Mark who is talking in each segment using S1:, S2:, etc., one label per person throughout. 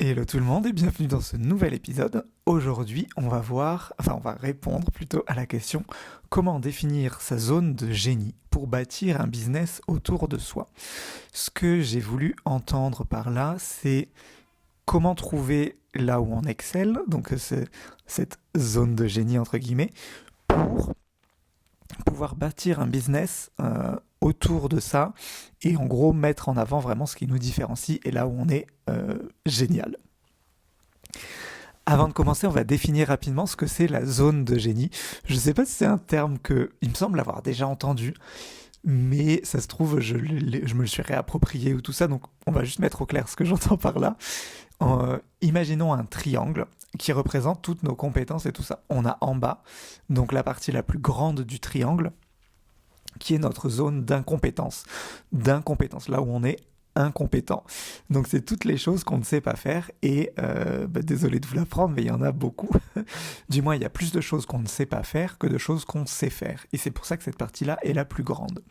S1: Hello tout le monde et bienvenue dans ce nouvel épisode. Aujourd'hui, on va répondre plutôt à la question comment définir sa zone de génie pour bâtir un business autour de soi. Ce que j'ai voulu entendre par là, c'est comment trouver là où on excelle, donc c'est cette zone de génie entre guillemets, pour pouvoir bâtir un business autour de ça et en gros mettre en avant vraiment ce qui nous différencie et là où on est génial. Avant de commencer, on va définir rapidement ce que c'est la zone de génie. Je ne sais pas si c'est un terme que il me semble avoir déjà entendu, mais ça se trouve, je me le suis réapproprié ou tout ça, donc on va juste mettre au clair ce que j'entends par là. Imaginons un triangle qui représente toutes nos compétences et tout ça. On a en bas, donc la partie la plus grande du triangle, qui est notre zone d'incompétence. D'incompétence, là où on est incompétent. Donc c'est toutes les choses qu'on ne sait pas faire et désolé de vous l'apprendre, mais il y en a beaucoup. Du moins, il y a plus de choses qu'on ne sait pas faire que de choses qu'on sait faire. Et c'est pour ça que cette partie-là est la plus grande.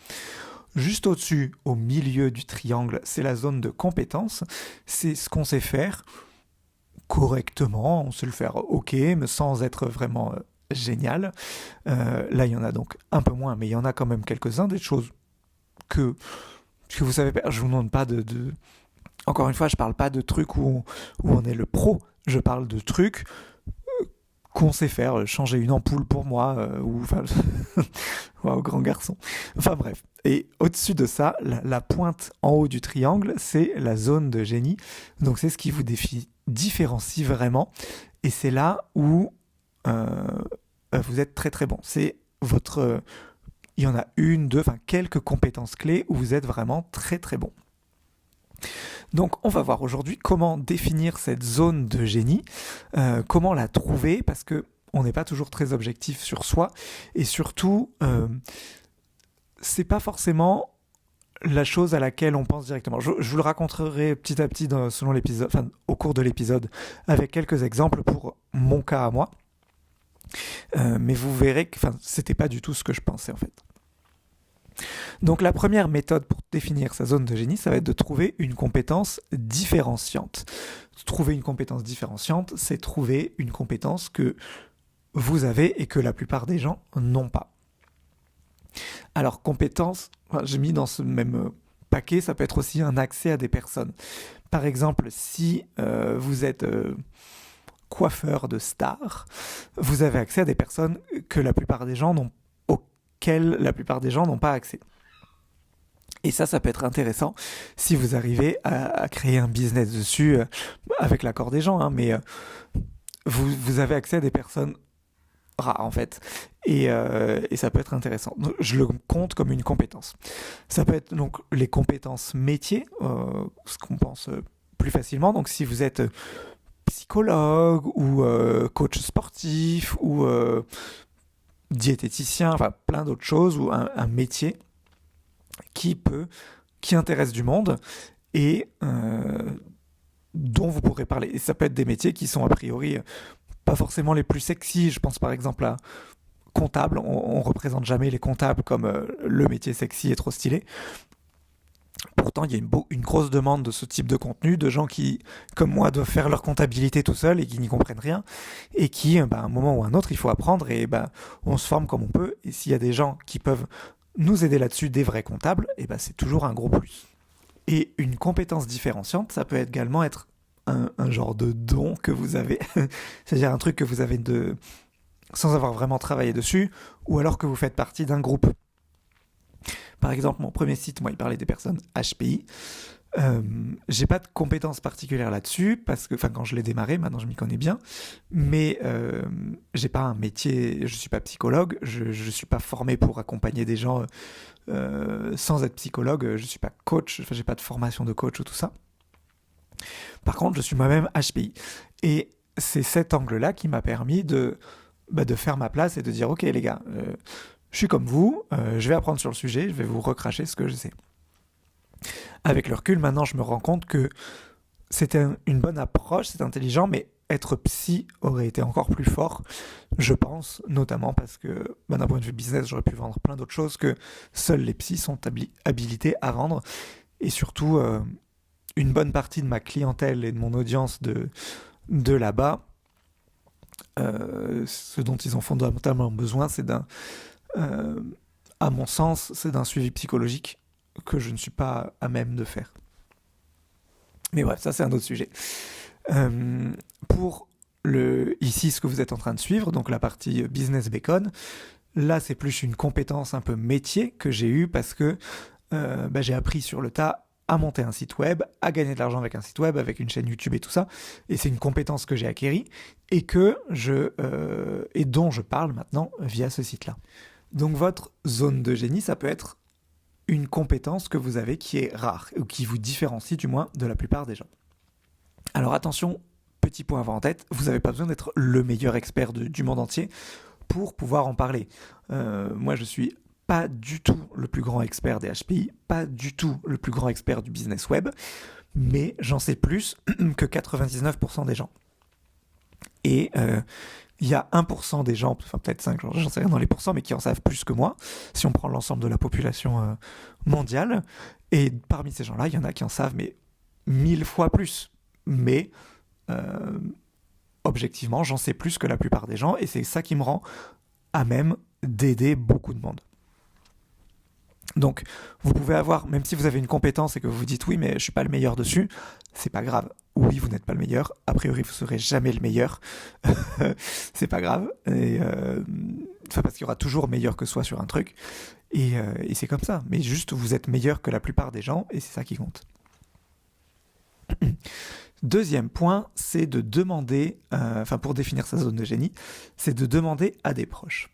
S1: Juste au-dessus, au milieu du triangle, c'est la zone de compétence. C'est ce qu'on sait faire correctement, on sait le faire ok, mais sans être vraiment génial. Là, il y en a donc un peu moins, mais il y en a quand même quelques-uns, des choses que vous savez pas. Je vous demande pas Encore une fois, je parle pas de trucs où on est le pro. Je parle de trucs qu'on sait faire, changer une ampoule pour moi, wow, grand garçon. Enfin bref. Et au-dessus de ça, la pointe en haut du triangle, c'est la zone de génie. Donc c'est ce qui vous différencie vraiment. Et c'est là où vous êtes très très bon. C'est votre... il y en a quelques compétences clés où vous êtes vraiment très très bon. Donc on va voir aujourd'hui comment définir cette zone de génie, comment la trouver, parce que on n'est pas toujours très objectif sur soi, et surtout, c'est pas forcément la chose à laquelle on pense directement. Je vous le raconterai petit à petit au cours de l'épisode, avec quelques exemples pour mon cas à moi. Mais vous verrez que c'était pas du tout ce que je pensais en fait. Donc la première méthode pour définir sa zone de génie, ça va être de trouver une compétence différenciante. Trouver une compétence différenciante, c'est trouver une compétence que vous avez et que la plupart des gens n'ont pas. Alors compétence, j'ai mis dans ce même paquet, ça peut être aussi un accès à des personnes. Par exemple, si vous êtes coiffeur de stars, vous avez accès à des personnes que la plupart des gens auxquelles la plupart des gens n'ont pas accès. Et ça peut être intéressant si vous arrivez à créer un business dessus avec l'accord des gens, mais vous avez accès à des personnes rares en fait. Et ça peut être intéressant. Donc, je le compte comme une compétence. Ça peut être donc les compétences métiers, ce qu'on pense plus facilement. Donc si vous êtes psychologue ou coach sportif ou diététicien, enfin plein d'autres choses, ou un métier qui intéresse du monde et dont vous pourrez parler. Et ça peut être des métiers qui sont a priori pas forcément les plus sexy. Je pense par exemple à comptable. On représente jamais les comptables comme le métier sexy et trop stylé. Pourtant, il y a une grosse demande de ce type de contenu, de gens qui, comme moi, doivent faire leur comptabilité tout seuls et qui n'y comprennent rien, et qui, à un moment ou à un autre, il faut apprendre, et on se forme comme on peut, et s'il y a des gens qui peuvent nous aider là-dessus, des vrais comptables, et c'est toujours un gros plus. Et une compétence différenciante, ça peut également être un genre de don que vous avez, c'est-à-dire un truc que vous avez sans avoir vraiment travaillé dessus, ou alors que vous faites partie d'un groupe. Par exemple, mon premier site, moi, il parlait des personnes HPI. J'ai pas de compétences particulières là-dessus, parce que quand je l'ai démarré, maintenant je m'y connais bien, mais j'ai pas un métier, je suis pas psychologue, je suis pas formé pour accompagner des gens sans être psychologue, je suis pas coach, j'ai pas de formation de coach ou tout ça. Par contre, je suis moi-même HPI. Et c'est cet angle-là qui m'a permis de faire ma place et de dire, ok les gars, je suis comme vous, je vais apprendre sur le sujet, je vais vous recracher ce que je sais. Avec le recul, maintenant, je me rends compte que c'était une bonne approche, c'est intelligent, mais être psy aurait été encore plus fort, je pense, notamment parce que d'un point de vue business, j'aurais pu vendre plein d'autres choses que seuls les psys sont habilités à vendre. Et surtout, une bonne partie de ma clientèle et de mon audience de là-bas, ce dont ils ont fondamentalement besoin, c'est à mon sens, c'est d'un suivi psychologique que je ne suis pas à même de faire. Mais bref, ça c'est un autre sujet. Pour ici, ce que vous êtes en train de suivre, donc la partie business bacon, là c'est plus une compétence un peu métier que j'ai eue parce que j'ai appris sur le tas à monter un site web, à gagner de l'argent avec un site web, avec une chaîne YouTube et tout ça. Et c'est une compétence que j'ai acquérie et et dont je parle maintenant via ce site-là. Donc votre zone de génie, ça peut être une compétence que vous avez qui est rare, ou qui vous différencie du moins de la plupart des gens. Alors attention, petit point à avoir en tête, vous n'avez pas besoin d'être le meilleur expert du monde entier pour pouvoir en parler. Moi je suis pas du tout le plus grand expert des HPI, pas du tout le plus grand expert du business web, mais j'en sais plus que 99% des gens. Et il y a 1% des gens, enfin peut-être 5, j'en sais rien dans les pourcents, mais qui en savent plus que moi, si on prend l'ensemble de la population mondiale. Et parmi ces gens-là, il y en a qui en savent, mais 1000 fois plus. Mais objectivement, j'en sais plus que la plupart des gens, et c'est ça qui me rend à même d'aider beaucoup de monde. Donc, vous pouvez avoir, même si vous avez une compétence et que vous vous dites oui, mais je suis pas le meilleur dessus, c'est pas grave. Oui, vous n'êtes pas le meilleur. A priori, vous serez jamais le meilleur. C'est pas grave. Parce qu'il y aura toujours meilleur que soi sur un truc. Et c'est comme ça. Mais juste, vous êtes meilleur que la plupart des gens et c'est ça qui compte. Deuxième point, c'est de demander, pour définir sa zone de génie, c'est de demander à des proches.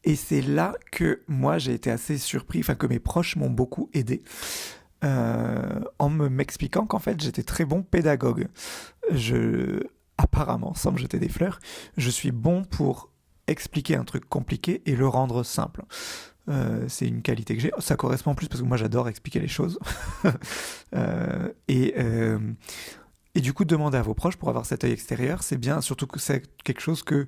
S1: Et c'est là que moi j'ai été assez surpris, que mes proches m'ont beaucoup aidé en m'expliquant qu'en fait j'étais très bon pédagogue. Apparemment, sans me jeter des fleurs, je suis bon pour expliquer un truc compliqué et le rendre simple. C'est une qualité que j'ai. Ça correspond plus parce que moi j'adore expliquer les choses. Et du coup, demander à vos proches pour avoir cet œil extérieur, c'est bien, surtout que c'est quelque chose que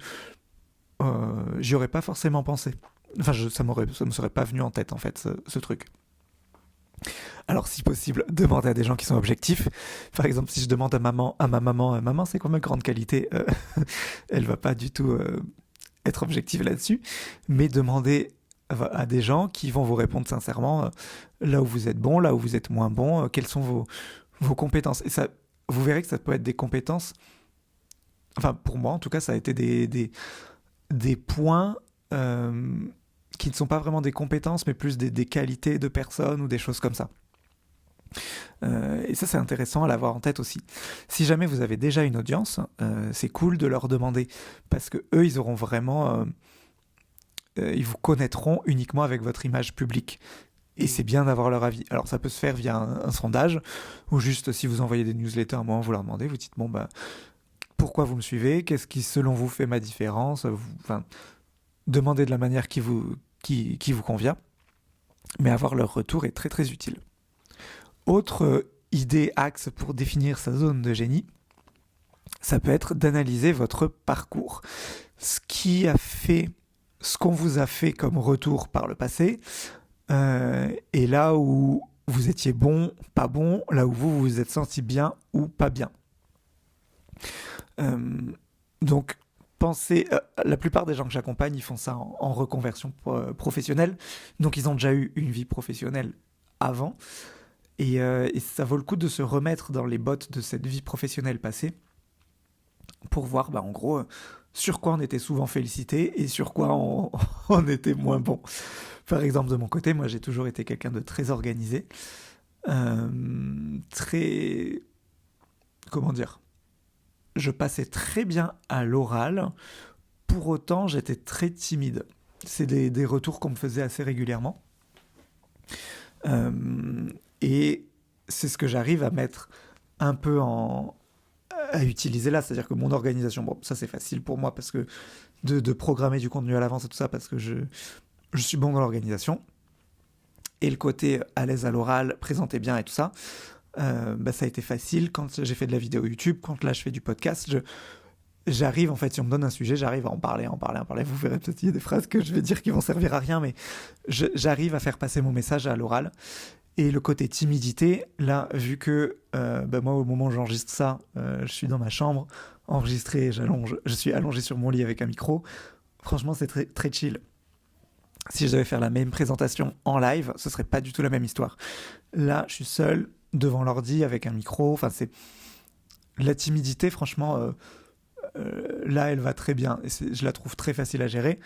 S1: j'y aurais pas forcément pensé. Ça me serait pas venu en tête, en fait, ce truc. Alors, si possible, demandez à des gens qui sont objectifs. Par exemple, si je demande à ma maman, c'est quoi ma grande qualité elle va pas du tout être objective là-dessus. Mais demandez à des gens qui vont vous répondre sincèrement là où vous êtes bon, là où vous êtes moins bon, quelles sont vos compétences. Et ça, vous verrez que ça peut être des compétences. Pour moi, en tout cas, ça a été des points qui ne sont pas vraiment des compétences, mais plus des qualités de personnes ou des choses comme ça. Et ça, c'est intéressant à l'avoir en tête aussi. Si jamais vous avez déjà une audience, c'est cool de leur demander, parce que eux, ils auront vraiment... ils vous connaîtront uniquement avec votre image publique. Et c'est bien d'avoir leur avis. Alors, ça peut se faire via un sondage, ou juste si vous envoyez des newsletters à un moment, vous leur demandez, vous dites, pourquoi vous me suivez, qu'est-ce qui selon vous fait ma différence, demandez de la manière qui vous convient, mais avoir leur retour est très très utile. Autre idée, axe pour définir sa zone de génie, ça peut être d'analyser votre parcours, ce qu'on vous a fait comme retour par le passé, et là où vous étiez bon, pas bon, là où vous vous êtes senti bien ou pas bien. Donc, pensez, la plupart des gens que j'accompagne, ils font ça en reconversion professionnelle. Donc, ils ont déjà eu une vie professionnelle avant. Et ça vaut le coup de se remettre dans les bottes de cette vie professionnelle passée pour voir, en gros, sur quoi on était souvent félicité et sur quoi on était moins bon. Par exemple, de mon côté, moi, j'ai toujours été quelqu'un de très organisé. Très... Comment dire ? Je passais très bien à l'oral, pour autant j'étais très timide. C'est des retours qu'on me faisait assez régulièrement. Et c'est ce que j'arrive à mettre un peu à utiliser là, c'est-à-dire que mon organisation, ça c'est facile pour moi parce que de programmer du contenu à l'avance et tout ça, parce que je suis bon dans l'organisation. Et le côté à l'aise à l'oral, présenter bien et tout ça, ça a été facile quand j'ai fait de la vidéo YouTube, quand là je fais du podcast, j'arrive en fait, si on me donne un sujet, j'arrive à en parler, vous verrez peut-être il y a des phrases que je vais dire qui vont servir à rien, mais j'arrive à faire passer mon message à l'oral, Et le côté timidité, là, vu que moi, au moment où j'enregistre ça, je suis dans ma chambre, enregistré, je suis allongé sur mon lit avec un micro. Franchement, c'est très, très chill. Si je devais faire la même présentation en live, ce serait pas du tout la même histoire. Là, je suis seul devant l'ordi avec un micro. Enfin, c'est la timidité, franchement, là, elle va très bien. Et je la trouve très facile à gérer.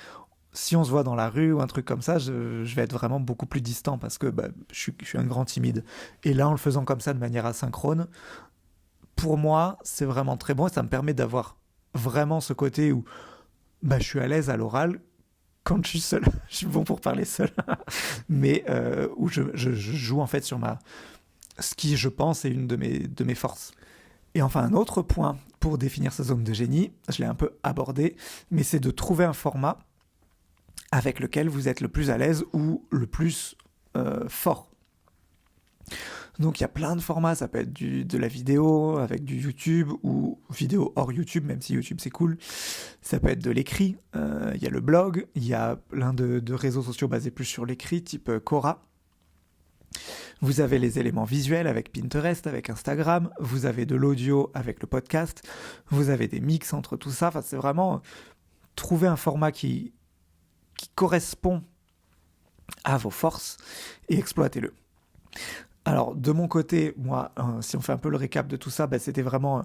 S1: Si on se voit dans la rue ou un truc comme ça, je vais être vraiment beaucoup plus distant parce que je suis un grand timide. Et là, en le faisant comme ça de manière asynchrone, pour moi, c'est vraiment très bon et ça me permet d'avoir vraiment ce côté où je suis à l'aise à l'oral quand je suis seul. Je suis bon pour parler seul, mais où je joue en fait sur ce qui, je pense, est une de mes forces. Et enfin, un autre point pour définir sa zone de génie, je l'ai un peu abordé, mais c'est de trouver un format avec lequel vous êtes le plus à l'aise ou le plus fort. Donc il y a plein de formats, ça peut être de la vidéo avec du YouTube ou vidéo hors YouTube, même si YouTube c'est cool. Ça peut être de l'écrit, il y a le blog, il y a plein de réseaux sociaux basés plus sur l'écrit, type Quora. Vous avez les éléments visuels avec Pinterest, avec Instagram, vous avez de l'audio avec le podcast, vous avez des mix entre tout ça. Enfin, c'est vraiment trouver un format qui correspond à vos forces et exploitez-le. Alors, de mon côté, moi, si on fait un peu le récap de tout ça, c'était vraiment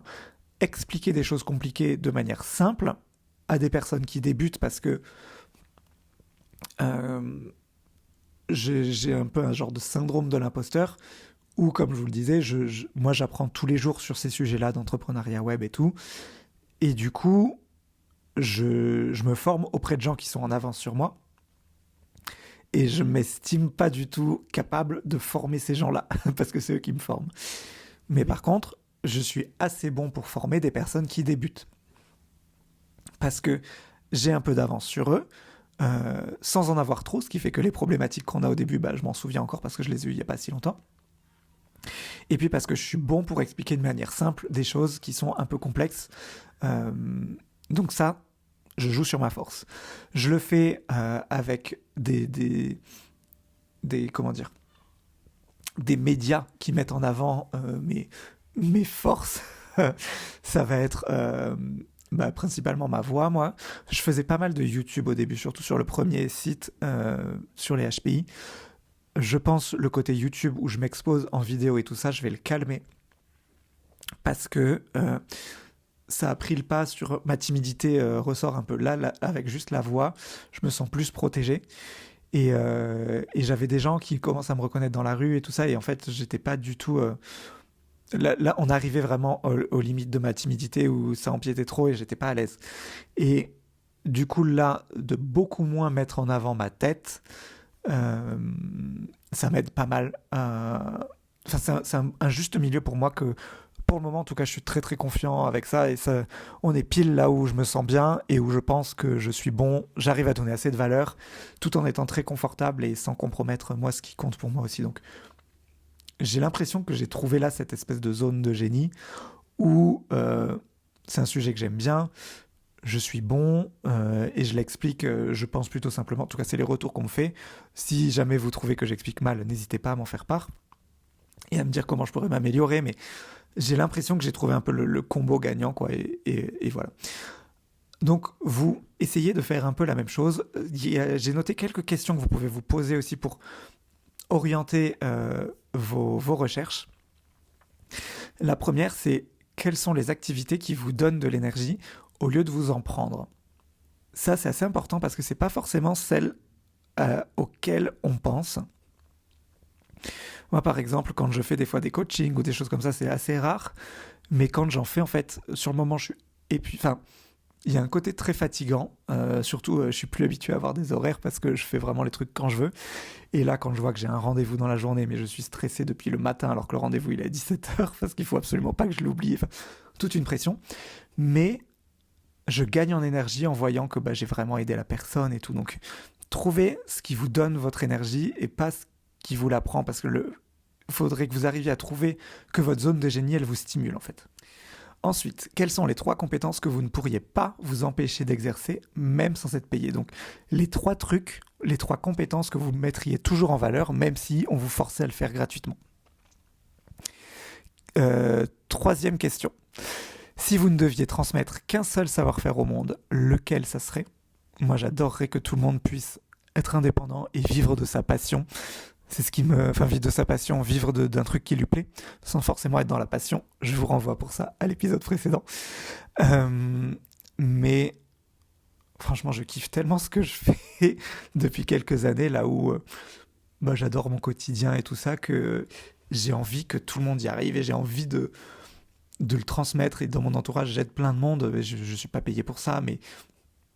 S1: expliquer des choses compliquées de manière simple à des personnes qui débutent parce que j'ai un peu un genre de syndrome de l'imposteur où, comme je vous le disais, moi, j'apprends tous les jours sur ces sujets-là d'entrepreneuriat web et tout. Et du coup, je me forme auprès de gens qui sont en avance sur moi. Et je ne m'estime pas du tout capable de former ces gens-là, parce que c'est eux qui me forment. Mais par contre, je suis assez bon pour former des personnes qui débutent. Parce que j'ai un peu d'avance sur eux, sans en avoir trop, ce qui fait que les problématiques qu'on a au début, je m'en souviens encore parce que je les ai eues il n'y a pas si longtemps. Et puis parce que je suis bon pour expliquer de manière simple des choses qui sont un peu complexes. Donc ça, je joue sur ma force. Je le fais avec des médias qui mettent en avant mes forces. Ça va être principalement ma voix, moi. Je faisais pas mal de YouTube au début, surtout sur le premier site, sur les HPI. Je pense le côté YouTube où je m'expose en vidéo et tout ça, je vais le calmer. Parce que ça a pris le pas sur ma timidité, ressort un peu là, avec juste la voix, je me sens plus protégé. Et j'avais des gens qui commencent à me reconnaître dans la rue et tout ça, et en fait, j'étais pas du tout. Là, on arrivait vraiment aux limites de ma timidité où ça empiétait trop et j'étais pas à l'aise. Et du coup, là, de beaucoup moins mettre en avant ma tête, ça m'aide pas mal. Enfin, c'est un juste milieu pour moi que. Pour le moment, en tout cas, je suis très très confiant avec ça et ça, on est pile là où je me sens bien et où je pense que je suis bon, j'arrive à donner assez de valeur tout en étant très confortable et sans compromettre moi ce qui compte pour moi aussi. Donc j'ai l'impression que j'ai trouvé là cette espèce de zone de génie où c'est un sujet que j'aime bien, je suis bon et je l'explique, je pense plutôt simplement, en tout cas c'est les retours qu'on me fait. Si jamais vous trouvez que j'explique mal, n'hésitez pas à m'en faire part et à me dire comment je pourrais m'améliorer, mais j'ai l'impression que j'ai trouvé un peu le combo gagnant, quoi, et voilà. Donc, vous essayez de faire un peu la même chose. J'ai noté quelques questions que vous pouvez vous poser aussi pour orienter vos recherches. La première, c'est quelles sont les activités qui vous donnent de l'énergie au lieu de vous en prendre. Ça, c'est assez important parce que c'est pas forcément celles auxquelles on pense. Moi, par exemple, quand je fais des fois des coachings ou des choses comme ça, c'est assez rare. Mais quand j'en fais, en fait, sur le moment, je suis enfin, il y a un côté très fatigant. Surtout, je suis plus habitué à avoir des horaires parce que je fais vraiment les trucs quand je veux. Et là, quand je vois que j'ai un rendez-vous dans la journée, mais je suis stressé depuis le matin alors que le rendez-vous, il est à 17h parce qu'il faut absolument pas que je l'oublie. Enfin, toute une pression. Mais je gagne en énergie en voyant que j'ai vraiment aidé la personne et tout. Donc, trouvez ce qui vous donne votre énergie et pas ce qui vous la prend, parce que faudrait que vous arriviez à trouver que votre zone de génie, elle vous stimule en fait. Ensuite, quelles sont les 3 compétences que vous ne pourriez pas vous empêcher d'exercer, même sans être payé? Donc, les 3 trucs les 3 compétences que vous mettriez toujours en valeur, même si on vous forçait à le faire gratuitement. Troisième question. Si vous ne deviez transmettre qu'un seul savoir-faire au monde, lequel ça serait ? Moi, j'adorerais que tout le monde puisse être indépendant et vivre de sa passion. C'est ce qui me... Enfin, vivre de sa passion, vivre d'un truc qui lui plaît, sans forcément être dans la passion. Je vous renvoie pour ça à l'épisode précédent. Mais franchement, je kiffe tellement ce que je fais depuis quelques années, là où j'adore mon quotidien et tout ça, que j'ai envie que tout le monde y arrive et j'ai envie de le transmettre. Et dans mon entourage, j'aide plein de monde. Je ne suis pas payé pour ça, mais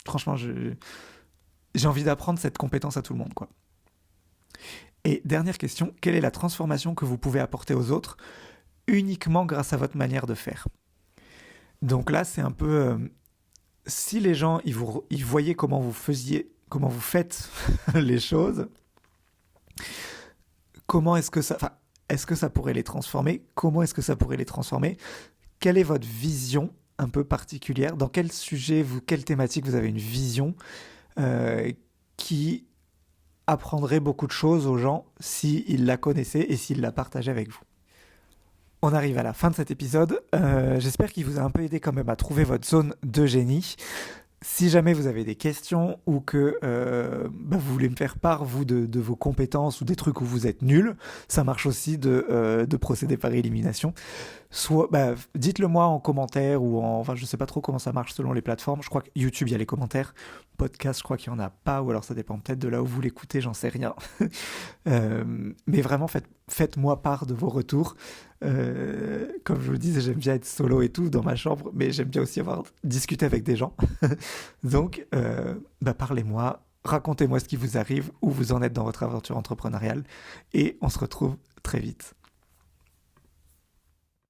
S1: franchement, j'ai envie d'apprendre cette compétence à tout le monde, quoi. Et dernière question, quelle est la transformation que vous pouvez apporter aux autres uniquement grâce à votre manière de faire ? Donc là, c'est un peu... si les gens, ils voyaient comment vous faites les choses, comment est-ce que ça... Enfin, est-ce que ça pourrait les transformer ? Comment est-ce que ça pourrait les transformer ? Quelle est votre vision un peu particulière ? Dans quel sujet, quelle thématique vous avez une vision qui apprendrait beaucoup de choses aux gens s'ils la connaissaient et s'ils la partageaient avec vous. On arrive à la fin de cet épisode. J'espère qu'il vous a un peu aidé quand même à trouver votre zone de génie. Si jamais vous avez des questions ou que vous voulez me faire part, vous, de vos compétences ou des trucs où vous êtes nul, ça marche aussi de procéder par élimination. Soit, dites-le moi en commentaire ou enfin, je sais pas trop comment ça marche selon les plateformes. Je crois que YouTube, il y a les commentaires. Podcast, je crois qu'il y en a pas, ou alors ça dépend peut-être de là où vous l'écoutez, j'en sais rien. Mais vraiment, faites-moi part de vos retours. Comme je vous le disais, j'aime bien être solo et tout dans ma chambre, mais j'aime bien aussi discuter avec des gens. Donc, parlez-moi, racontez-moi ce qui vous arrive, où vous en êtes dans votre aventure entrepreneuriale, et on se retrouve très vite.